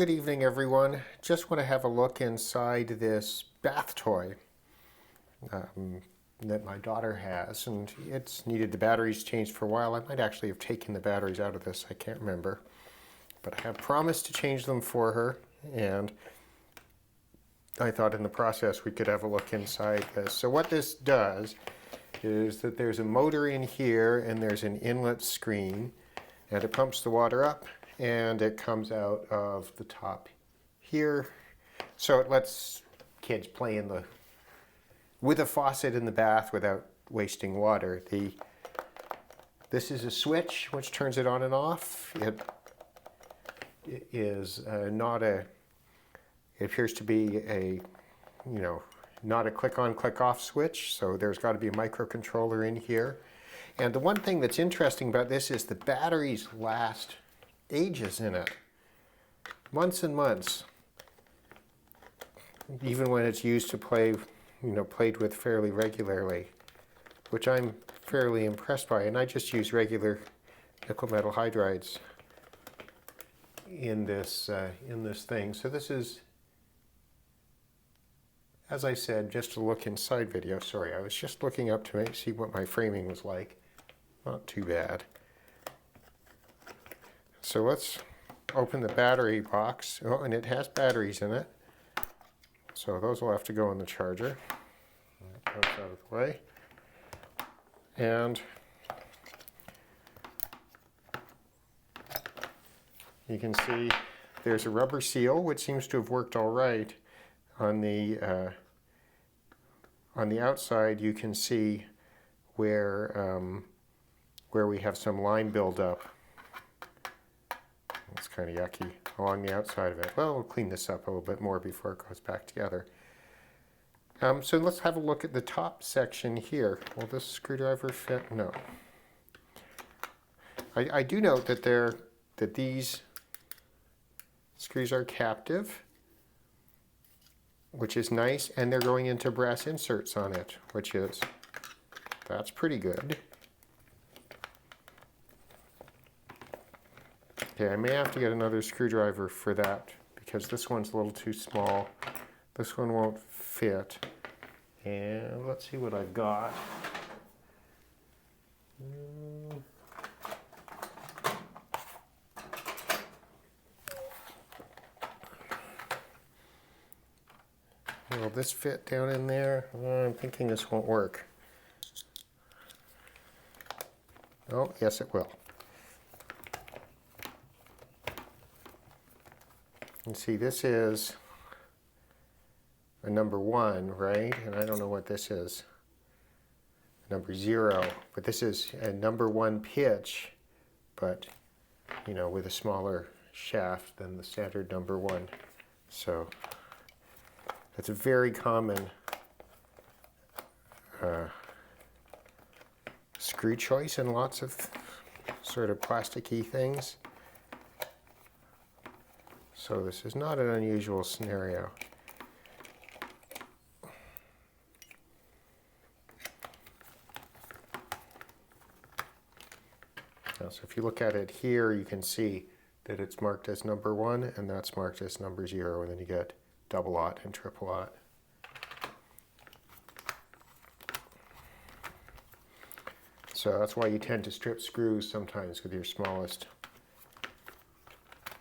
Good evening, everyone. Just want to have a look inside this bath toy that my daughter has, and it's needed the batteries changed for a while. I might actually have taken the batteries out of this, I can't remember. But I have promised to change them for her, and I thought in the process we could have a look inside this. So what this does is that there's a motor in here, and there's an inlet screen, and it pumps the water up, and it comes out of the top here. So it lets kids play with a faucet in the bath without wasting water. This is a switch which turns it on and off. It is it appears to be not a click on, click off switch. So there's got to be a microcontroller in here. And the one thing that's interesting about this is the batteries last ages in it. Months and months. Even when it's used to played with fairly regularly, which I'm fairly impressed by. And I just use regular nickel metal hydrides in this thing. So this is, as I said, just a look inside video. Sorry, I was just looking up to see what my framing was like. Not too bad. So let's open the battery box. Oh, and it has batteries in it. So those will have to go in the charger. That goes out of the way. And you can see there's a rubber seal, which seems to have worked all right. On the outside, you can see where we have some lime buildup. It's kind of yucky along the outside of it. Well, we'll clean this up a little bit more before it goes back together. So let's have a look at the top section here. Will this screwdriver fit? No. I do note that these screws are captive, which is nice, and they're going into brass inserts on it, that's pretty good. Okay, I may have to get another screwdriver for that because this one's a little too small. This one won't fit. And let's see what I've got. Will this fit down in there? I'm thinking this won't work. Oh, yes it will. And see, this is a number 1, right? And I don't know what this is. Number 0. But this is a number 1 pitch, but, with a smaller shaft than the standard number 1. So that's a very common screw choice in lots of sort of plasticky things. So this is not an unusual scenario. Now, so if you look at it here, you can see that it's marked as number 1, and that's marked as number 0, and then you get double aught and triple aught. So that's why you tend to strip screws sometimes with your smallest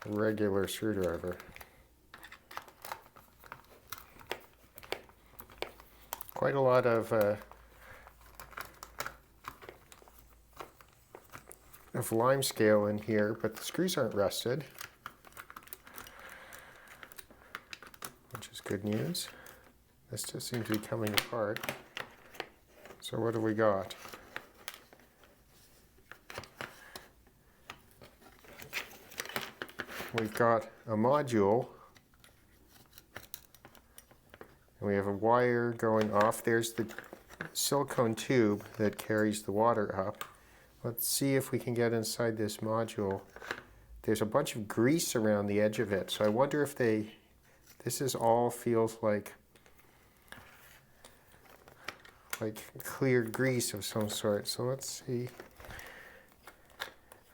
regular screwdriver. Quite a lot of lime scale in here, but the screws aren't rusted, which is good news. This just seems to be coming apart. So what have we got? We've got a module, and we have a wire going off. There's the silicone tube that carries the water up. Let's see if we can get inside this module. There's a bunch of grease around the edge of it, so I wonder if this all feels like clear grease of some sort. So let's see.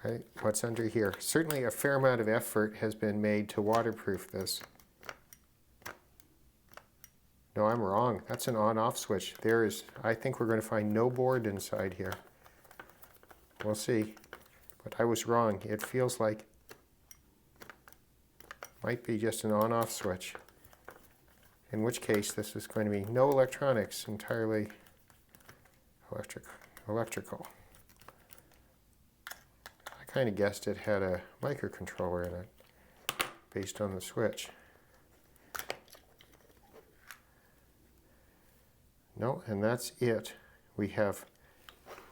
Okay, what's under here? Certainly a fair amount of effort has been made to waterproof this. No, I'm wrong. That's an on-off switch. I think we're going to find no board inside here. We'll see. But I was wrong. It feels like might be just an on-off switch. In which case, this is going to be no electronics, entirely electrical. I kind of guessed it had a microcontroller in it, based on the switch. No, and that's it. We have,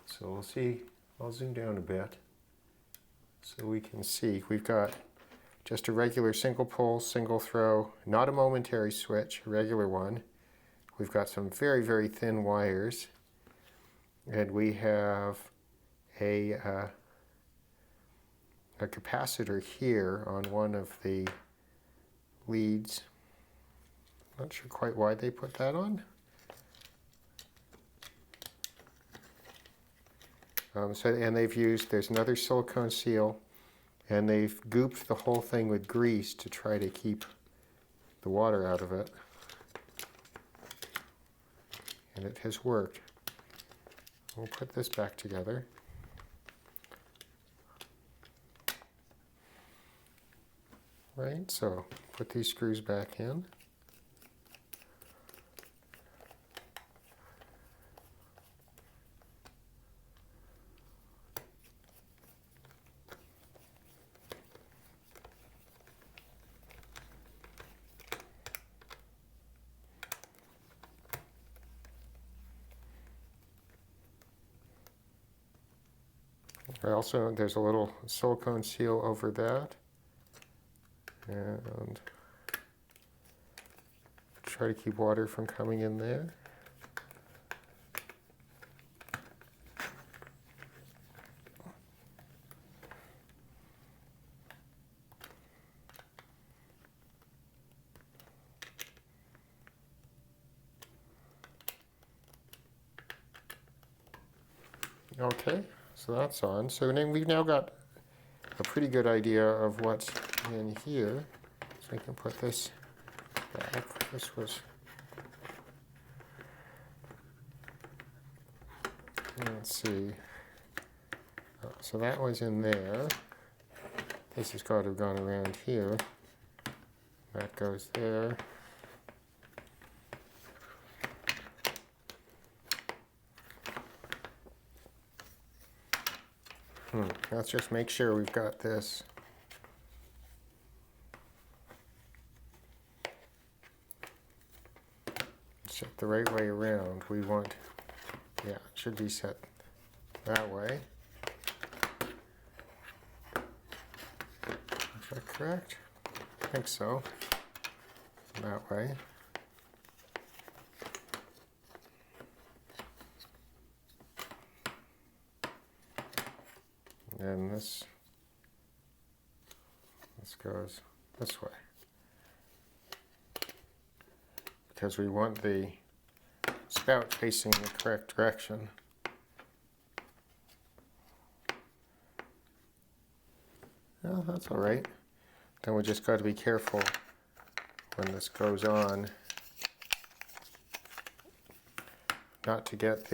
so we'll see, I'll zoom down a bit so we can see. We've got just a regular single pole, single throw, not a momentary switch, a regular one. We've got some very, very thin wires. And we have a capacitor here on one of the leads. Not sure quite why they put that on. And they've used, there's another silicone seal, and they've gooped the whole thing with grease to try to keep the water out of it. And it has worked. We'll put this back together. Right, so put these screws back in. There's a little silicone seal over that, and try to keep water from coming in there. Okay. So that's on. So then we've now got a pretty good idea of what's in here. So I can put this back. This was, let's see. So that was in there. This has got to have gone around here. That goes there. Let's just make sure we've got this. Set the right way around. We want, yeah, it should be set that way. Is that correct? I think so. That way. And this goes this way. Because we want the spout facing the correct direction. Well, that's all right. Then we just got to be careful when this goes on not to get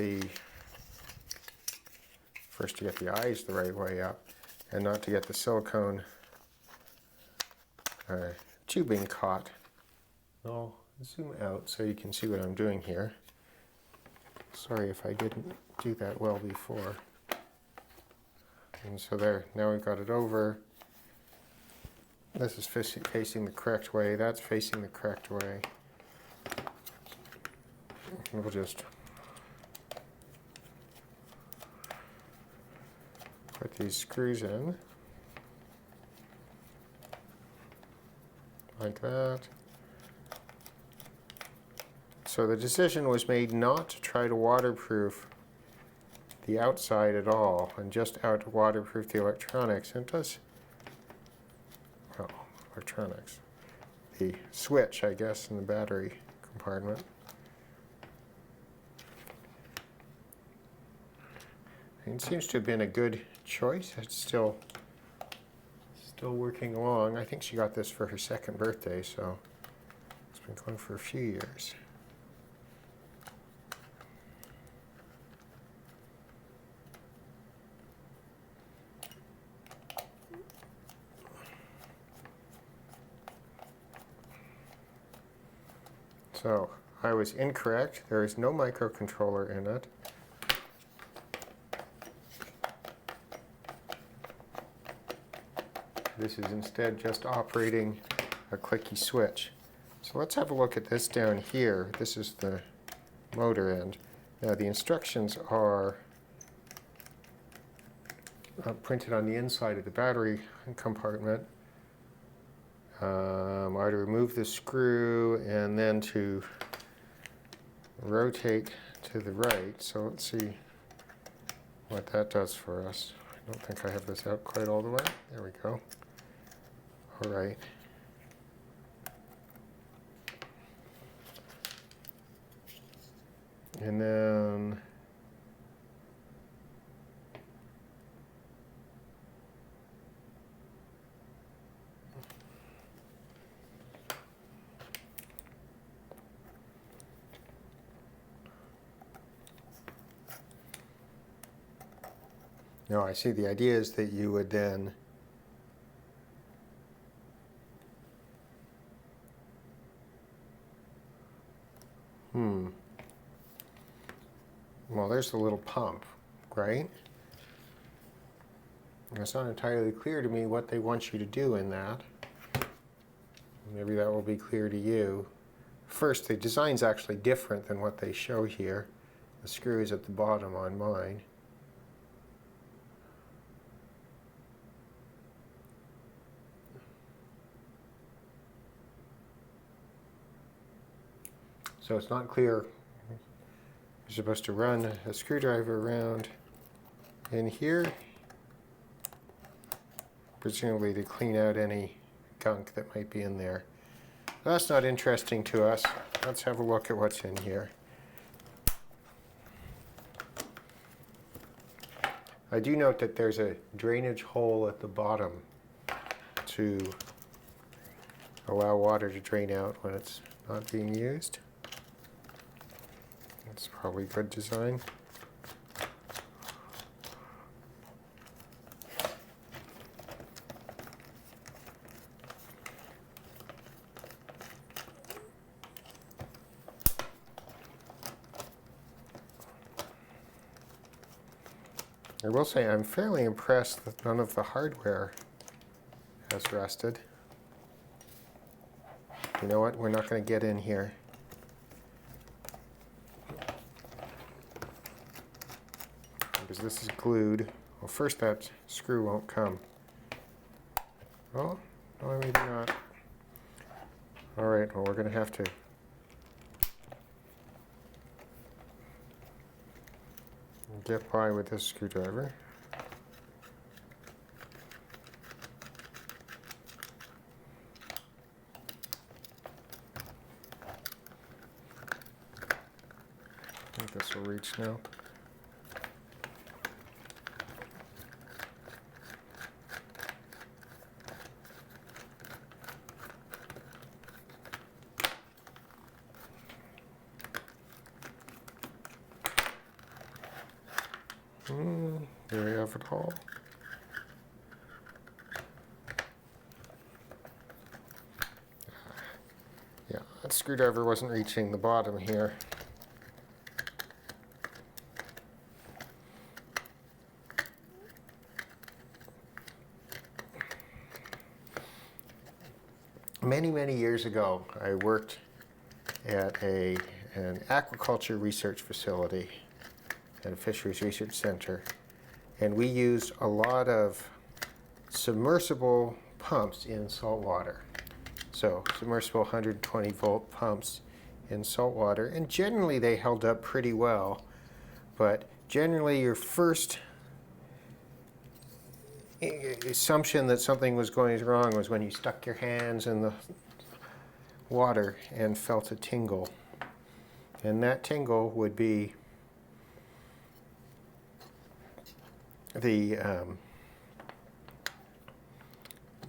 first to get the eyes the right way up, and not to get the silicone tubing caught. I'll zoom out so you can see what I'm doing here. Sorry if I didn't do that well before. And so there, now we've got it over. This is facing the correct way, that's facing the correct way. We'll just put these screws in, like that. So the decision was made not to try to waterproof the outside at all, and just waterproof the electronics. And it does, well, electronics. The switch, I guess, in the battery compartment. It seems to have been a good choice. It's still Still working along. I think she got this for her second birthday, so it's been going for a few years. So I was incorrect. There is no microcontroller in it. This is instead just operating a clicky switch. So let's have a look at this down here. This is the motor end. Now the instructions are printed on the inside of the battery compartment. Are to remove the screw and then to rotate to the right. So let's see what that does for us. I don't think I have this out quite all the way. There we go. All right. And then no, I see. The idea is that you would then well, there's the little pump, right? It's not entirely clear to me what they want you to do in that. Maybe that will be clear to you. First, the design's actually different than what they show here. The screw is at the bottom on mine. So it's not clear. You're supposed to run a screwdriver around in here, presumably to clean out any gunk that might be in there. That's not interesting to us. Let's have a look at what's in here. I do note that there's a drainage hole at the bottom to allow water to drain out when it's not being used. That's probably good design. I will say I'm fairly impressed that none of the hardware has rusted. You know what? We're not going to get in here. Because this is glued. Well, first that screw won't come. Oh, no, maybe not. All right, well, we're going to have to get by with this screwdriver. I think this will reach now. There we have it all. Yeah, that screwdriver wasn't reaching the bottom here. Many, many years ago, I worked at an aquaculture research facility at a fisheries research center. And we used a lot of submersible pumps in salt water. So submersible 120 volt pumps in salt water. And generally they held up pretty well. But generally your first assumption that something was going wrong was when you stuck your hands in the water and felt a tingle. And that tingle would be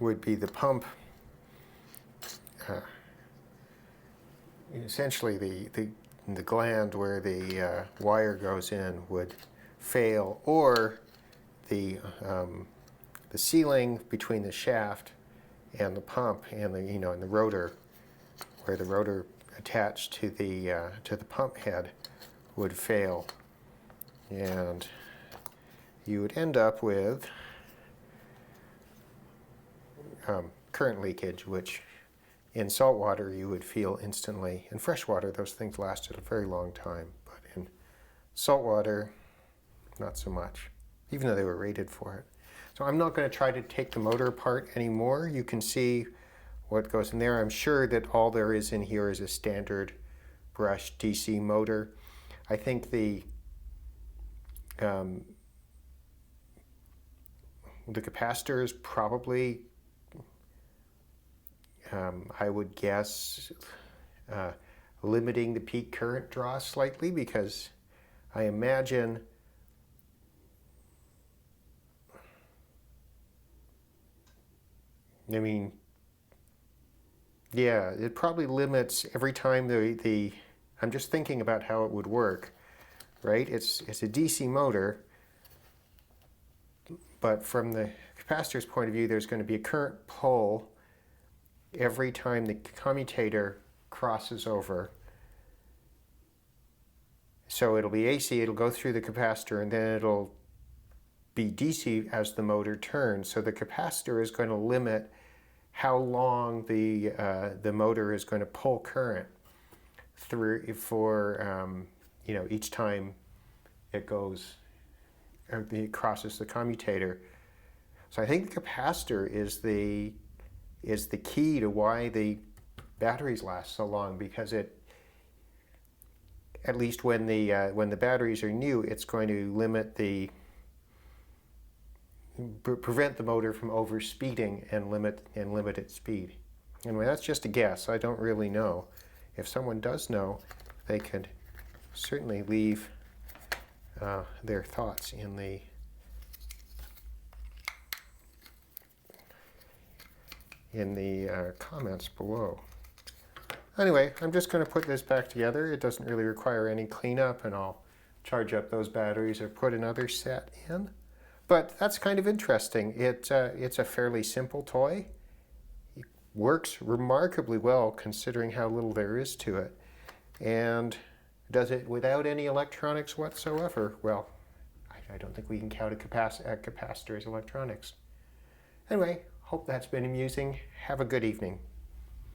would be the pump. Essentially, the gland where the wire goes in would fail, or the sealing between the shaft and the pump and and the rotor, where the rotor attached to the pump head would fail, and you would end up with current leakage, which in salt water you would feel instantly. In fresh water, those things lasted a very long time, but in salt water, not so much, even though they were rated for it. So I'm not going to try to take the motor apart anymore. You can see what goes in there. I'm sure that all there is in here is a standard brush DC motor. I think the capacitor is probably, I would guess, limiting the peak current draw slightly, because I imagine yeah, it probably limits every time I'm just thinking about how it would work, right? It's a DC motor, but from the capacitor's point of view, there's going to be a current pull every time the commutator crosses over. So it'll be AC, it'll go through the capacitor, and then it'll be DC as the motor turns. So the capacitor is going to limit how long the motor is going to pull current through for each time it goes, it crosses the commutator. So I think the capacitor is the key to why the batteries last so long, because it, at least when the batteries are new, it's going to prevent the motor from overspeeding and limit its speed. Anyway, that's just a guess. I don't really know. If someone does know, they could certainly leave their thoughts in the comments below. Anyway, I'm just going to put this back together. It doesn't really require any cleanup, and I'll charge up those batteries or put another set in. But that's kind of interesting. It's a fairly simple toy. It works remarkably well considering how little there is to it. And does it without any electronics whatsoever? Well, I don't think we can count a capacitor as electronics. Anyway, hope that's been amusing. Have a good evening.